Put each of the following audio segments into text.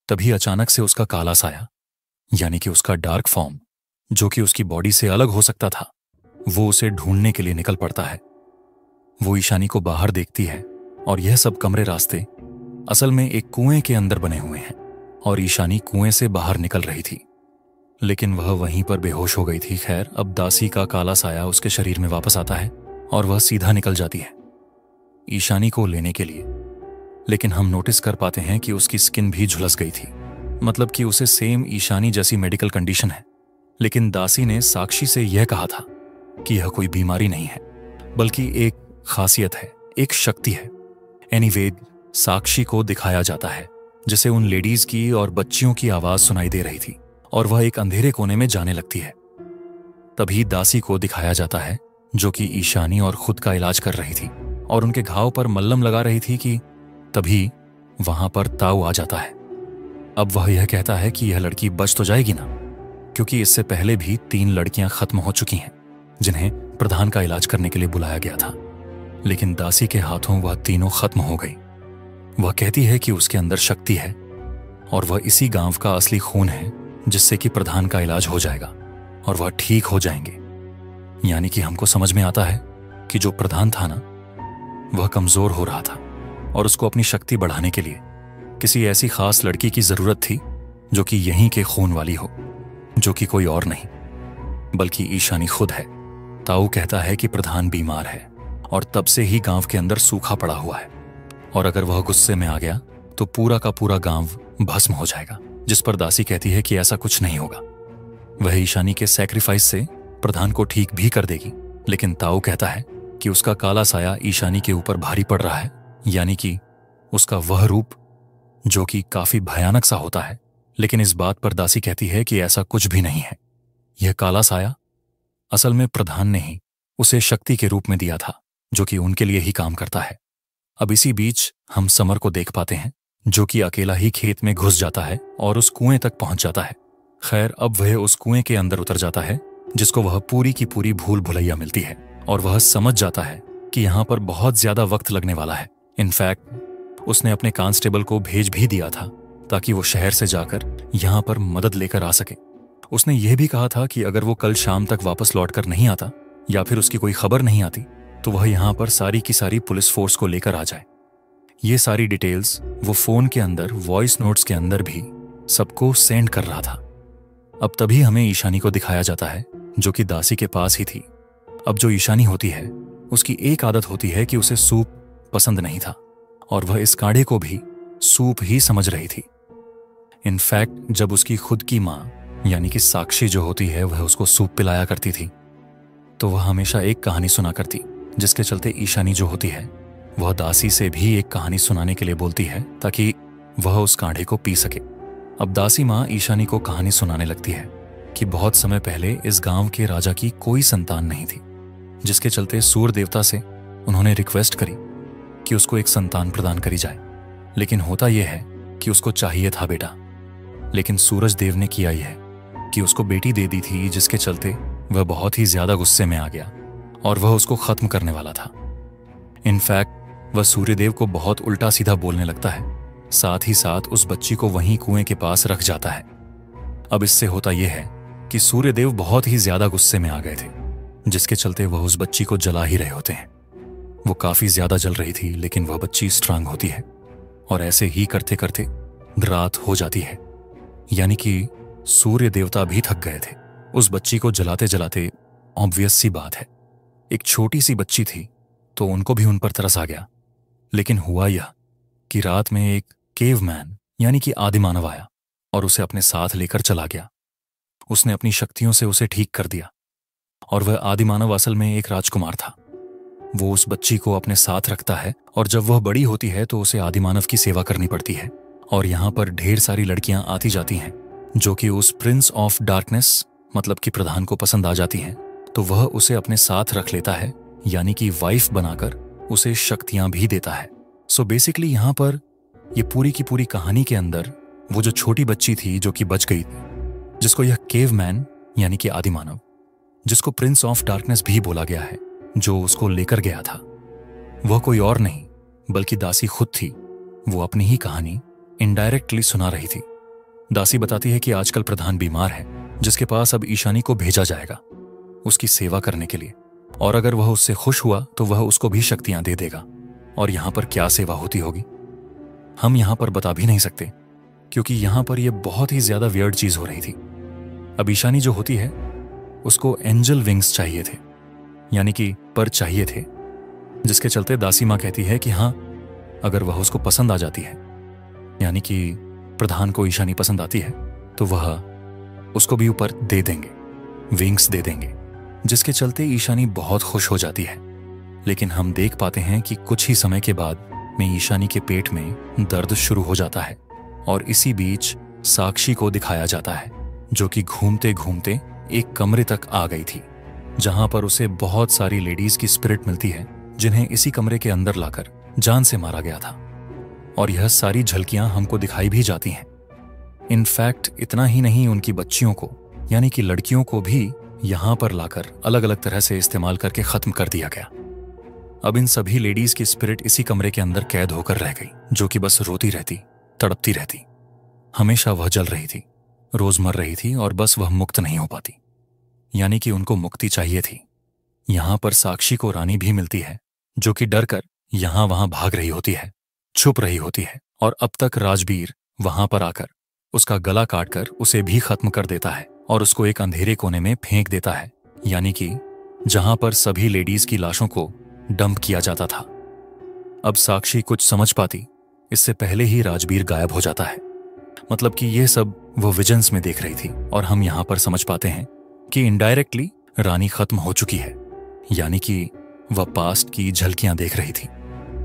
तभी अचानक से उसका काला साया, यानी कि उसका डार्क फॉर्म, जो कि उसकी बॉडी से अलग हो सकता था, वो उसे ढूंढने के लिए निकल पड़ता है। वो ईशानी को बाहर देखती है और यह सब कमरे रास्ते असल में एक कुएं के अंदर बने हुए हैं और ईशानी कुएं से बाहर निकल रही थी, लेकिन वह वहीं पर बेहोश हो गई थी। खैर, अब दासी का काला साया उसके शरीर में वापस आता है और वह सीधा निकल जाती है ईशानी को लेने के लिए, लेकिन हम नोटिस कर पाते हैं कि उसकी स्किन भी झुलस गई थी, मतलब कि उसे सेम ईशानी जैसी मेडिकल कंडीशन है। लेकिन दासी ने साक्षी से यह कहा था कि यह कोई बीमारी नहीं है, बल्कि एक खासियत है, एक शक्ति है। एनीवे, साक्षी को दिखाया जाता है जिसे उन लेडीज की और बच्चियों की आवाज सुनाई दे रही थी और वह एक अंधेरे कोने में जाने लगती है। तभी दासी को दिखाया जाता है जो कि ईशानी और खुद का इलाज कर रही थी और उनके घाव पर मल्लम लगा रही थी कि तभी वहां पर ताऊ आ जाता है। अब वह यह कहता है कि यह लड़की बच तो जाएगी ना, क्योंकि इससे पहले भी 3 लड़कियां खत्म हो चुकी हैं जिन्हें प्रधान का इलाज करने के लिए बुलाया गया था, लेकिन दासी के हाथों वह तीनों खत्म हो गई। वह कहती है कि उसके अंदर शक्ति है और वह इसी गांव का असली खून है जिससे कि प्रधान का इलाज हो जाएगा और वह ठीक हो जाएंगे। यानी कि हमको समझ में आता है कि जो प्रधान था ना, वह कमजोर हो रहा था और उसको अपनी शक्ति बढ़ाने के लिए किसी ऐसी खास लड़की की जरूरत थी जो कि यहीं के खून वाली हो, जो कि कोई और नहीं बल्कि ईशानी खुद है। ताऊ कहता है कि प्रधान बीमार है और तब से ही गांव के अंदर सूखा पड़ा हुआ है और अगर वह गुस्से में आ गया तो पूरा का पूरा गांव भस्म हो जाएगा, जिस पर दासी कहती है कि ऐसा कुछ नहीं होगा, वह ईशानी के सैक्रिफाइस से प्रधान को ठीक भी कर देगी। लेकिन ताऊ कहता है कि उसका काला साया ईशानी के ऊपर भारी पड़ रहा है, यानी कि उसका वह रूप जो कि काफी भयानक सा होता है। लेकिन इस बात पर दासी कहती है कि ऐसा कुछ भी नहीं है, यह काला साया असल में प्रधान ने ही उसे शक्ति के रूप में दिया था जो कि उनके लिए ही काम करता है। अब इसी बीच हम समर को देख पाते हैं जो कि अकेला ही खेत में घुस जाता है और उस कुएं तक पहुंच जाता है। खैर, अब वह उस कुएं के अंदर उतर जाता है जिसको वह पूरी की पूरी भूल भुलैया मिलती है और वह समझ जाता है कि यहां पर बहुत ज्यादा वक्त लगने वाला है। इनफैक्ट उसने अपने कांस्टेबल को भेज भी दिया था ताकि वो शहर से जाकर यहां पर मदद लेकर आ सके। उसने यह भी कहा था कि अगर वो कल शाम तक वापस लौटकर नहीं आता या फिर उसकी कोई खबर नहीं आती तो वह यहां पर सारी की सारी पुलिस फोर्स को लेकर आ जाए। ये सारी डिटेल्स वो फोन के अंदर वॉइस नोट्स के अंदर भी सबको सेंड कर रहा था। अब तभी हमें ईशानी को दिखाया जाता है जो कि दासी के पास ही थी। अब जो ईशानी होती है उसकी एक आदत होती है कि उसे सूप पसंद नहीं था और वह इस काढ़े को भी सूप ही समझ रही थी। इनफैक्ट जब उसकी खुद की माँ यानी कि साक्षी जो होती है वह उसको सूप पिलाया करती थी तो वह हमेशा एक कहानी सुना करती, जिसके चलते ईशानी जो होती है वह दासी से भी एक कहानी सुनाने के लिए बोलती है ताकि वह उस काढ़े को पी सके। अब दासी माँ ईशानी को कहानी सुनाने लगती है कि बहुत समय पहले इस गांव के राजा की कोई संतान नहीं थी, जिसके चलते सूर्य देवता से उन्होंने रिक्वेस्ट करी कि उसको एक संतान प्रदान करी जाए। लेकिन होता यह है कि उसको चाहिए था बेटा, लेकिन सूरज देव ने किया यह कि उसको बेटी दे दी थी, जिसके चलते वह बहुत ही ज्यादा गुस्से में आ गया और वह उसको खत्म करने वाला था। इनफैक्ट वह सूर्यदेव को बहुत उल्टा सीधा बोलने लगता है, साथ ही साथ उस बच्ची को वहीं कुएं के पास रख जाता है। अब इससे होता यह है कि सूर्यदेव बहुत ही ज्यादा गुस्से में आ गए थे, जिसके चलते वह उस बच्ची को जला ही रहे होते हैं। वो काफी ज्यादा जल रही थी लेकिन वह बच्ची स्ट्रांग होती है और ऐसे ही करते करते रात हो जाती है, यानी कि सूर्य देवता भी थक गए थे उस बच्ची को जलाते जलाते। ऑब्वियस सी बात है, एक छोटी सी बच्ची थी तो उनको भी उन पर तरस आ गया। लेकिन हुआ यह कि रात में एक केवमैन यानी कि आदिमानव आया और उसे अपने साथ लेकर चला गया। उसने अपनी शक्तियों से उसे ठीक कर दिया और वह आदिमानव असल में एक राजकुमार था। वो उस बच्ची को अपने साथ रखता है और जब वह बड़ी होती है तो उसे आदिमानव की सेवा करनी पड़ती है और यहाँ पर ढेर सारी लड़कियां आती जाती हैं जो कि उस प्रिंस ऑफ डार्कनेस मतलब कि प्रधान को पसंद आ जाती हैं, तो वह उसे अपने साथ रख लेता है, यानी कि वाइफ बनाकर उसे शक्तियां भी देता है। सो बेसिकली यहाँ पर ये पूरी की पूरी कहानी के अंदर वो जो छोटी बच्ची थी जो कि बच गई थी, जिसको यह केवमैन यानी कि आदिमानव, जिसको प्रिंस ऑफ डार्कनेस भी बोला गया है, जो उसको लेकर गया था, वह कोई और नहीं बल्कि दासी खुद थी। वो अपनी ही कहानी इनडायरेक्टली सुना रही थी दासी बताती है कि आजकल प्रधान बीमार है, जिसके पास अब ईशानी को भेजा जाएगा उसकी सेवा करने के लिए, और अगर वह उससे खुश हुआ तो वह उसको भी शक्तियां दे देगा। और यहां पर क्या सेवा होती होगी हम यहां पर बता भी नहीं सकते, क्योंकि यहां पर यह बहुत ही ज्यादा वियर्ड चीज हो रही थी। अब ईशानी जो होती है उसको एंजल विंग्स चाहिए थे, यानी कि पर चाहिए थे, जिसके चलते दासी माँ कहती है कि हाँ, अगर वह उसको पसंद आ जाती है, यानी कि प्रधान को ईशानी पसंद आती है, तो वह उसको भी ऊपर दे देंगे, विंग्स दे देंगे, जिसके चलते ईशानी बहुत खुश हो जाती है। लेकिन हम देख पाते हैं कि कुछ ही समय के बाद में ईशानी के पेट में दर्द शुरू हो जाता है, और इसी बीच साक्षी को दिखाया जाता है, जो कि घूमते घूमते एक कमरे तक आ गई थी, जहां पर उसे बहुत सारी लेडीज की स्पिरिट मिलती है, जिन्हें इसी कमरे के अंदर लाकर जान से मारा गया था। और यह सारी झलकियां हमको दिखाई भी जाती हैं। इनफैक्ट इतना ही नहीं, उनकी बच्चियों को यानी कि लड़कियों को भी यहां पर लाकर अलग अलग तरह से इस्तेमाल करके खत्म कर दिया गया। अब इन सभी लेडीज की स्पिरिट इसी कमरे के अंदर कैद होकर रह गई, जो कि बस रोती रहती, तड़पती रहती। हमेशा वह जल रही थी, रोज मर रही थी, और बस वह मुक्त नहीं हो पाती, यानी कि उनको मुक्ति चाहिए थी। यहां पर साक्षी को रानी भी मिलती है, जो कि डर कर यहां वहां भाग रही होती है, छुप रही होती है, और अब तक राजबीर वहां पर आकर उसका गला काटकर उसे भी खत्म कर देता है और उसको एक अंधेरे कोने में फेंक देता है, यानी कि जहां पर सभी लेडीज की लाशों को डंप किया जाता था। अब साक्षी कुछ समझ पाती इससे पहले ही राजबीर गायब हो जाता है। मतलब कि यह सब वो विजन्स में देख रही थी, और हम यहां पर समझ पाते हैं कि इनडायरेक्टली रानी खत्म हो चुकी है, यानी कि वह पास्ट की झलकियां देख रही थी।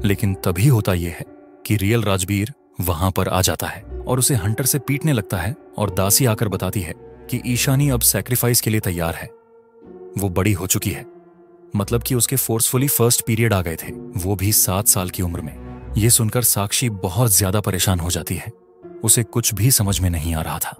लेकिन तभी होता यह है कि रियल राजबीर वहां पर आ जाता है और उसे हंटर से पीटने लगता है, और दासी आकर बताती है कि ईशानी अब सैक्रिफाइस के लिए तैयार है, वो बड़ी हो चुकी है। मतलब कि उसके फोर्सफुली फर्स्ट पीरियड आ गए थे, वो भी 7 साल की उम्र में। यह सुनकर साक्षी बहुत ज्यादा परेशान हो जाती है, उसे कुछ भी समझ में नहीं आ रहा था।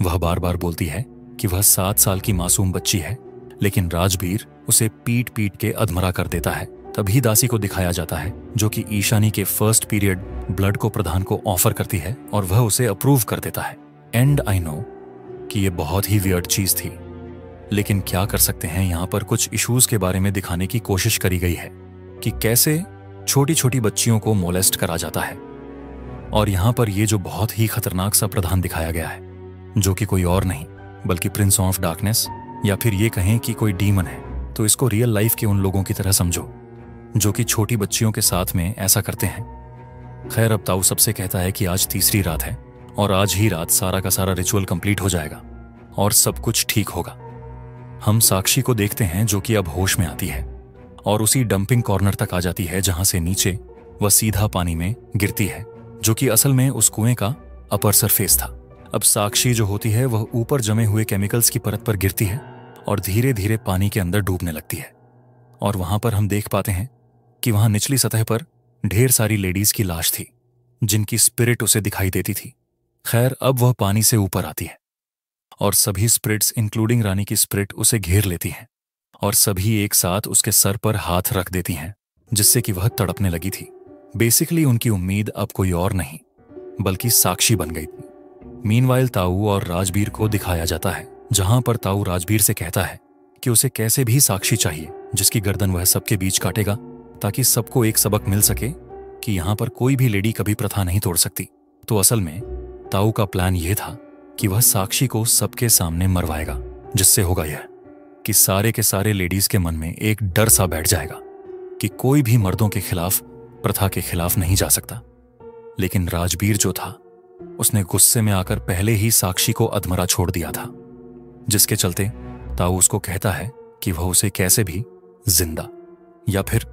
वह बार बार बोलती है कि वह 7 साल की मासूम बच्ची है, लेकिन राजबीर उसे पीट पीट के अधमरा कर देता है। तभी दासी को दिखाया जाता है, जो कि ईशानी के फर्स्ट पीरियड ब्लड को प्रधान को ऑफर करती है, और वह उसे अप्रूव कर देता है। एंड आई नो कि यह बहुत ही वियर्ड चीज थी, लेकिन क्या कर सकते हैं, यहां पर कुछ इश्यूज के बारे में दिखाने की कोशिश करी गई है कि कैसे छोटी छोटी बच्चियों को मोलेस्ट करा जाता है। और यहां पर यह जो बहुत ही खतरनाक सा प्रधान दिखाया गया है, जो कि कोई और नहीं बल्कि प्रिंस ऑफ डार्कनेस, या फिर ये कहें कि कोई डीमन है, तो इसको रियल लाइफ के उन लोगों की तरह समझो जो कि छोटी बच्चियों के साथ में ऐसा करते हैं। खैर, अब ताऊ सबसे कहता है कि आज तीसरी रात है, और आज ही रात सारा का सारा रिचुअल कंप्लीट हो जाएगा और सब कुछ ठीक होगा। हम साक्षी को देखते हैं, जो कि अब होश में आती है और उसी डंपिंग कॉर्नर तक आ जाती है जहां से नीचे वह सीधा पानी में गिरती है, जो कि असल में उस कुएं का अपर सरफेस था। अब साक्षी जो होती है वह ऊपर जमे हुए केमिकल्स की परत पर गिरती है और धीरे धीरे पानी के अंदर डूबने लगती है। और वहां पर हम देख पाते हैं कि वहां निचली सतह पर ढेर सारी लेडीज की लाश थी, जिनकी स्पिरिट उसे दिखाई देती थी। खैर, अब वह पानी से ऊपर आती है और सभी स्पिरिट्स इंक्लूडिंग रानी की स्पिरिट उसे घेर लेती हैं, और सभी एक साथ उसके सर पर हाथ रख देती हैं, जिससे कि वह तड़पने लगी थी। बेसिकली उनकी उम्मीद अब कोई और नहीं बल्कि साक्षी बन गई थी। मीनवाइल ताऊ और राजबीर को दिखाया जाता है, जहां पर ताऊ राजबीर से कहता है कि उसे कैसे भी साक्षी चाहिए, जिसकी गर्दन वह सबके बीच काटेगा, ताकि सबको एक सबक मिल सके कि यहां पर कोई भी लेडी कभी प्रथा नहीं तोड़ सकती। तो असल में ताऊ का प्लान यह था कि वह साक्षी को सबके सामने मरवाएगा, जिससे होगा यह कि सारे के सारे लेडीज के मन में एक डर सा बैठ जाएगा कि कोई भी मर्दों के खिलाफ, प्रथा के खिलाफ नहीं जा सकता। लेकिन राजबीर जो था, उसने गुस्से में आकर पहले ही साक्षी को अधमरा छोड़ दिया था, जिसके चलते ताऊ उसको कहता है कि वह उसे कैसे भी जिंदा या फिर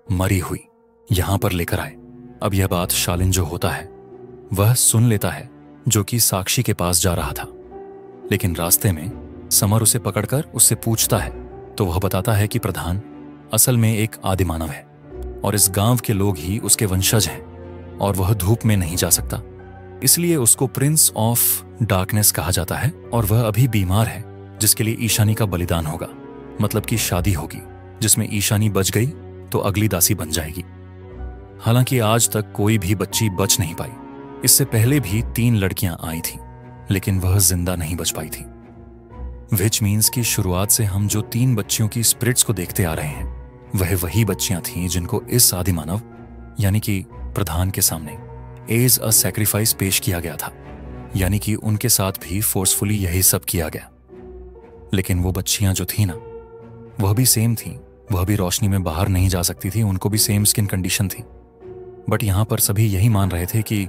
मरी हुई यहां पर लेकर आए। अब यह बात शालिन जो होता है वह सुन लेता है, जो कि साक्षी के पास जा रहा था। लेकिन रास्ते में समर उसे पकड़कर उससे पूछता है, तो वह बताता है कि प्रधान असल में एक आदिमानव है और इस गांव के लोग ही उसके वंशज हैं, और वह धूप में नहीं जा सकता, इसलिए उसको प्रिंस ऑफ डार्कनेस कहा जाता है। और वह अभी बीमार है, जिसके लिए ईशानी का बलिदान होगा, मतलब कि शादी होगी, जिसमें ईशानी बच गई तो अगली दासी बन जाएगी। हालांकि आज तक कोई भी बच्ची बच नहीं पाई, इससे पहले भी 3 लड़कियां आई थीं, लेकिन वह जिंदा नहीं बच पाई थी। विच मीन्स की शुरुआत से हम जो 3 बच्चियों की स्पिरिट्स को देखते आ रहे हैं, वह वही बच्चियां थीं जिनको इस आदि मानव यानी कि प्रधान के सामने एज अ सैक्रिफाइस पेश किया गया था, यानी कि उनके साथ भी फोर्सफुली यही सब किया गया। लेकिन वो बच्चियां जो थी ना, वह भी सेम थी, वह भी रोशनी में बाहर नहीं जा सकती थी, उनको भी सेम स्किन कंडीशन थी। बट यहां पर सभी यही मान रहे थे कि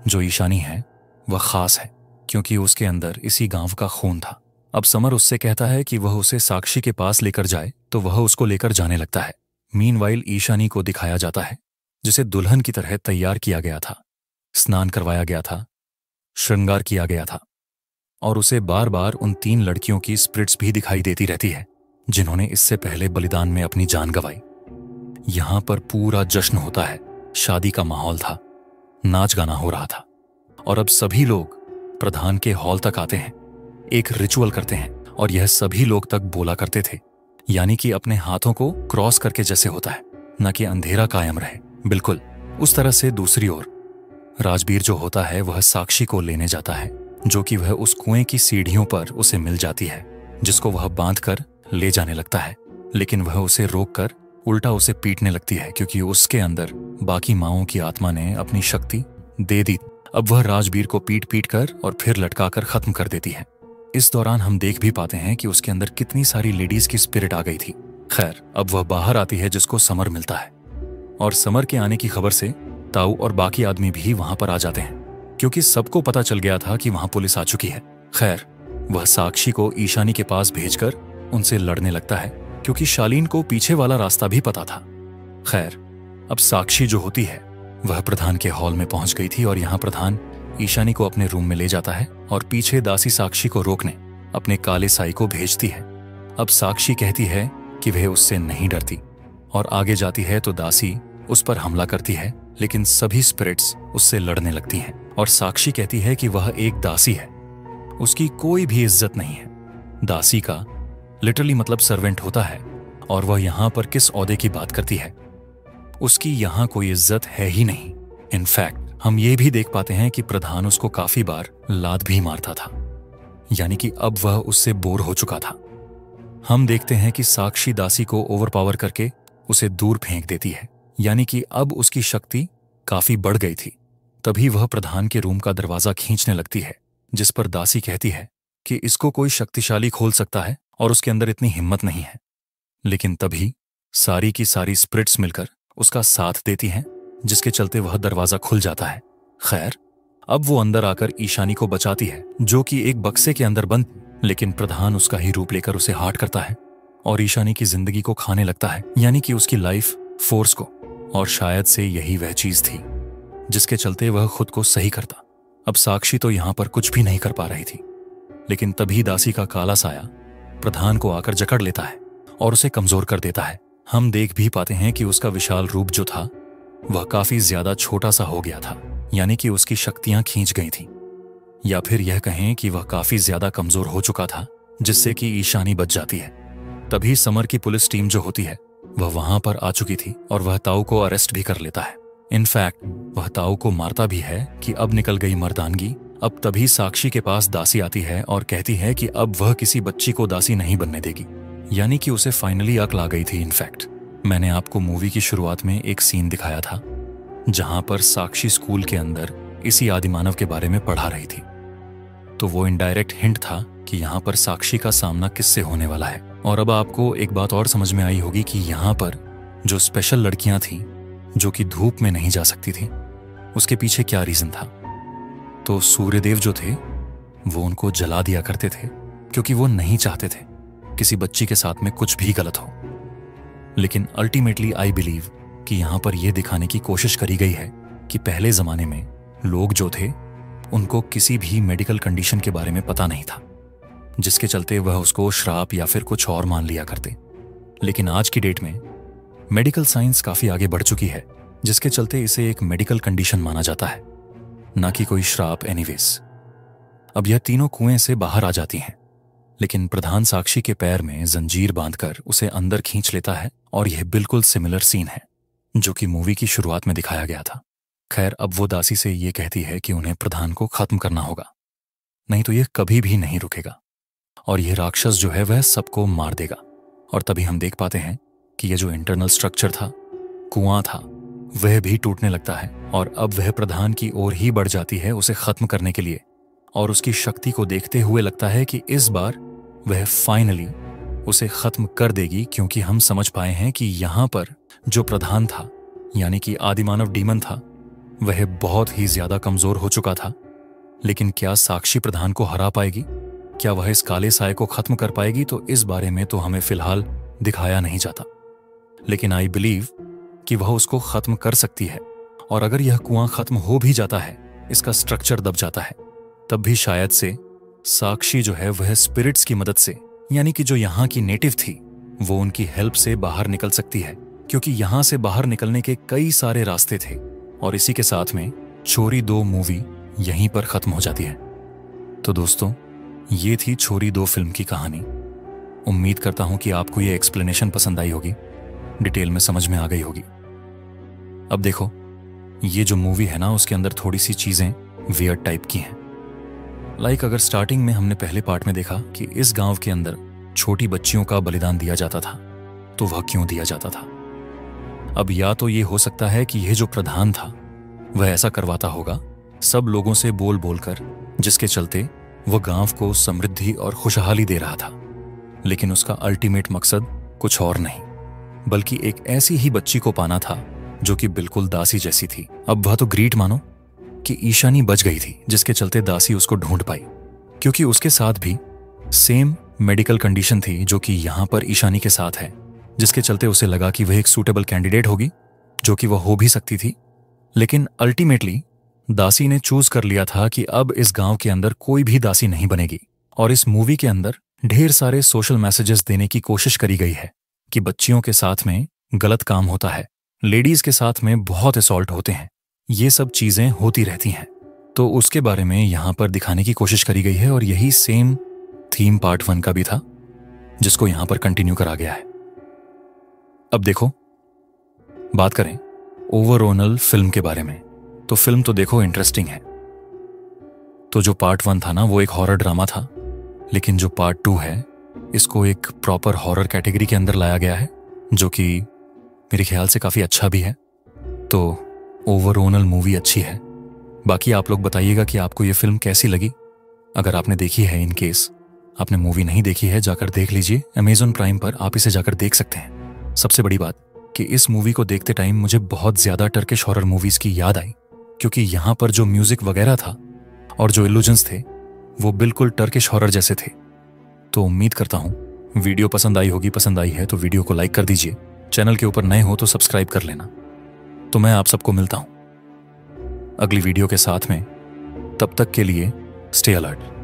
जो ईशानी है वह खास है, क्योंकि उसके अंदर इसी गांव का खून था। अब समर उससे कहता है कि वह उसे साक्षी के पास लेकर जाए, तो वह उसको लेकर जाने लगता है। मीनवाइल ईशानी को दिखाया जाता है, जिसे दुल्हन की तरह तैयार किया गया था, स्नान करवाया गया था, श्रृंगार किया गया था, और उसे बार बार उन 3 लड़कियों की स्पिरिट्स भी दिखाई देती रहती है जिन्होंने इससे पहले बलिदान में अपनी जान गंवाई। यहां पर पूरा जश्न होता है, शादी का माहौल था, नाच गाना हो रहा था, और अब सभी लोग प्रधान के हॉल तक आते हैं, एक रिचुअल करते हैं, और यह सभी लोग तक बोला करते थे, यानी कि अपने हाथों को क्रॉस करके जैसे होता है, न कि अंधेरा कायम रहे, बिल्कुल उस तरह से। दूसरी ओर राजबीर जो होता है वह साक्षी को लेने जाता है, जो कि वह उस कुएं की सीढ़ियों पर उसे मिल जाती है, जिसको वह बांधकर ले जाने लगता है। लेकिन वह उसे रोककर उल्टा उसे पीटने लगती है, क्योंकि उसके अंदर बाकी माओं की आत्मा ने अपनी शक्ति दे दी। अब वह राजबीर को पीट पीट कर और फिर लटकाकर खत्म कर देती है। इस दौरान हम देख भी पाते हैं कि उसके अंदर कितनी सारी लेडीज की स्पिरिट आ गई थी। खैर, अब वह बाहर आती है, जिसको समर मिलता है, और समर के आने की खबर से ताऊ और बाकी आदमी भी वहां पर आ जाते हैं, क्योंकि सबको पता चल गया था कि वहां पुलिस आ चुकी है। खैर, वह साक्षी को ईशानी के पास भेजकर उनसे लड़ने लगता है, क्योंकि शालीन को पीछे वाला रास्ता भी पता था। खैर, अब साक्षी जो होती है वह प्रधान के हॉल में पहुंच गई थी, और यहां प्रधान ईशानी को अपने रूम में ले जाता है और पीछे दासी साक्षी को रोकने अपने काले साई को भेजती है। अब साक्षी कहती है कि वह उससे नहीं डरती, और आगे जाती है तो दासी उस पर हमला करती है, लेकिन सभी स्पिरिट्स उससे लड़ने लगती हैं, और साक्षी कहती है कि वह एक दासी है, उसकी कोई भी इज्जत नहीं है। दासी का लिटरली मतलब सर्वेंट होता है, और वह यहां पर किस ओहदे की बात करती है, उसकी यहां कोई इज्जत है ही नहीं। इनफैक्ट हम ये भी देख पाते हैं कि प्रधान उसको काफी बार लात भी मारता था, यानी कि अब वह उससे बोर हो चुका था। हम देखते हैं कि साक्षी दासी को ओवरपावर करके उसे दूर फेंक देती है, यानी कि अब उसकी शक्ति काफी बढ़ गई थी। तभी वह प्रधान के रूम का दरवाजा खींचने लगती है, जिस पर दासी कहती है कि इसको कोई शक्तिशाली खोल सकता है और उसके अंदर इतनी हिम्मत नहीं है। लेकिन तभी सारी की सारी स्पिरिट्स मिलकर उसका साथ देती हैं, जिसके चलते वह दरवाजा खुल जाता है। खैर, अब वो अंदर आकर ईशानी को बचाती है, जो कि एक बक्से के अंदर बंद, लेकिन प्रधान उसका ही रूप लेकर उसे हार्ट करता है और ईशानी की जिंदगी को खाने लगता है, यानी कि उसकी लाइफ फोर्स को। और शायद से यही वह चीज थी जिसके चलते वह खुद को सही करता। अब साक्षी तो यहां पर कुछ भी नहीं कर पा रही थी, लेकिन तभी दासी का काला साया प्रधान को आकर जकड़ लेता है और उसे कमजोर कर देता है। हम देख भी पाते हैं कि उसका विशाल रूप जो था वह काफी ज्यादा छोटा सा हो गया था, यानी कि उसकी शक्तियां खींच गई थीं, या फिर यह कहें कि वह काफी ज्यादा कमजोर हो चुका था, जिससे कि ईशानी बच जाती है। तभी समर की पुलिस टीम जो होती है वह वहां पर आ चुकी थी और वह ताऊ को अरेस्ट भी कर लेता है। इनफैक्ट वह ताऊ को मारता भी है कि अब निकल गई मर्दानगी। अब तभी साक्षी के पास दासी आती है और कहती है कि अब वह किसी बच्ची को दासी नहीं बनने देगी, यानी कि उसे फाइनली अक्ल आ गई थी। इनफैक्ट मैंने आपको मूवी की शुरुआत में एक सीन दिखाया था जहां पर साक्षी स्कूल के अंदर इसी आदिमानव के बारे में पढ़ा रही थी, तो वो इनडायरेक्ट हिंट था कि यहां पर साक्षी का सामना किससे होने वाला है। और अब आपको एक बात और समझ में आई होगी कि यहां पर जो स्पेशल लड़कियां थीं जो कि धूप में नहीं जा सकती थीं, उसके पीछे क्या रीजन था। तो सूर्यदेव जो थे वो उनको जला दिया करते थे, क्योंकि वो नहीं चाहते थे किसी बच्ची के साथ में कुछ भी गलत हो। लेकिन अल्टीमेटली आई बिलीव कि यहां पर यह दिखाने की कोशिश करी गई है कि पहले जमाने में लोग जो थे उनको किसी भी मेडिकल कंडीशन के बारे में पता नहीं था, जिसके चलते वह उसको श्राप या फिर कुछ और मान लिया करते। लेकिन आज की डेट में मेडिकल साइंस काफी आगे बढ़ चुकी है, जिसके चलते इसे एक मेडिकल कंडीशन माना जाता है, ना कि कोई श्राप। एनीवेज, अब यह तीनों कुएं से बाहर आ जाती हैं, लेकिन प्रधान साक्षी के पैर में जंजीर बांधकर उसे अंदर खींच लेता है, और यह बिल्कुल सिमिलर सीन है जो कि मूवी की शुरुआत में दिखाया गया था। खैर, अब वो दासी से ये कहती है कि उन्हें प्रधान को खत्म करना होगा, नहीं तो ये कभी भी नहीं रुकेगा और ये राक्षस जो है वह सबको मार देगा। और तभी हम देख पाते हैं कि ये जो इंटरनल स्ट्रक्चर था, कुआं था, वह भी टूटने लगता है और अब वह प्रधान की ओर ही बढ़ जाती है उसे खत्म करने के लिए। और उसकी शक्ति को देखते हुए लगता है कि इस बार वह फाइनली उसे खत्म कर देगी, क्योंकि हम समझ पाए हैं कि यहां पर जो प्रधान था यानी कि आदिमानव डीमन था, वह बहुत ही ज्यादा कमजोर हो चुका था। लेकिन क्या साक्षी प्रधान को हरा पाएगी? क्या वह इस काले साए को खत्म कर पाएगी? तो इस बारे में तो हमें फिलहाल दिखाया नहीं जाता, लेकिन आई बिलीव कि वह उसको खत्म कर सकती है। और अगर यह कुआं खत्म हो भी जाता है, इसका स्ट्रक्चर दब जाता है, तब भी शायद से साक्षी जो है वह स्पिरिट्स की मदद से, यानी कि जो यहाँ की नेटिव थी, वो उनकी हेल्प से बाहर निकल सकती है, क्योंकि यहां से बाहर निकलने के कई सारे रास्ते थे। और इसी के साथ में छोरी 2 मूवी यहीं पर खत्म हो जाती है। तो दोस्तों, ये थी छोरी 2 फिल्म की कहानी। उम्मीद करता हूं कि आपको ये एक्सप्लेनेशन पसंद आई होगी, डिटेल में समझ में आ गई होगी। अब देखो, ये जो मूवी है ना, उसके अंदर थोड़ी सी चीजें वियर्ड टाइप की हैं। लाइक अगर स्टार्टिंग में हमने पहले पार्ट में देखा कि इस गांव के अंदर छोटी बच्चियों का बलिदान दिया जाता था, तो वह क्यों दिया जाता था? अब या तो ये हो सकता है कि यह जो प्रधान था वह ऐसा करवाता होगा सब लोगों से बोल बोलकर, जिसके चलते वह गांव को समृद्धि और खुशहाली दे रहा था। लेकिन उसका अल्टीमेट मकसद कुछ और नहीं, बल्कि एक ऐसी ही बच्ची को पाना था जो कि बिल्कुल दासी जैसी थी। अब वह तो ग्रेट मानो कि ईशानी बच गई थी, जिसके चलते दासी उसको ढूंढ पाई, क्योंकि उसके साथ भी सेम मेडिकल कंडीशन थी जो कि यहां पर ईशानी के साथ है, जिसके चलते उसे लगा कि वह एक सूटेबल कैंडिडेट होगी, जो कि वह हो भी सकती थी। लेकिन अल्टीमेटली दासी ने चूज कर लिया था कि अब इस गांव के अंदर कोई भी दासी नहीं बनेगी। और इस मूवी के अंदर ढेर सारे सोशल मैसेजेस देने की कोशिश करी गई है कि बच्चियों के साथ में गलत काम होता है, लेडीज के साथ में बहुत असॉल्ट होते हैं, ये सब चीजें होती रहती हैं। तो उसके बारे में यहां पर दिखाने की कोशिश करी गई है और यही सेम थीम पार्ट 1 का भी था, जिसको यहां पर कंटिन्यू करा गया है। अब देखो, बात करें ओवरऑल फिल्म के बारे में, तो फिल्म तो देखो इंटरेस्टिंग है। तो जो पार्ट 1 था ना, वो एक हॉरर ड्रामा था, लेकिन जो पार्ट 2 है, इसको एक प्रॉपर हॉरर कैटेगरी के अंदर लाया गया है, जो कि मेरे ख्याल से काफी अच्छा भी है। तो ओवरऑल मूवी अच्छी है। बाकी आप लोग बताइएगा कि आपको ये फिल्म कैसी लगी। अगर आपने देखी है, इन केस आपने मूवी नहीं देखी है, जाकर देख लीजिए। अमेज़न प्राइम पर आप इसे जाकर देख सकते हैं। सबसे बड़ी बात कि इस मूवी को देखते टाइम मुझे बहुत ज्यादा टर्किश हॉरर मूवीज की याद आई, क्योंकि यहां पर जो म्यूजिक वगैरह था और जो इल्यूजन्स थे वो बिल्कुल टर्किश हॉरर जैसे थे। तो उम्मीद करता हूं वीडियो पसंद आई होगी। पसंद आई है तो वीडियो को लाइक कर दीजिए, चैनल के ऊपर नए हो तो सब्सक्राइब कर लेना। तो मैं आप सबको मिलता हूं अगली वीडियो के साथ में। तब तक के लिए स्टे अलर्ट।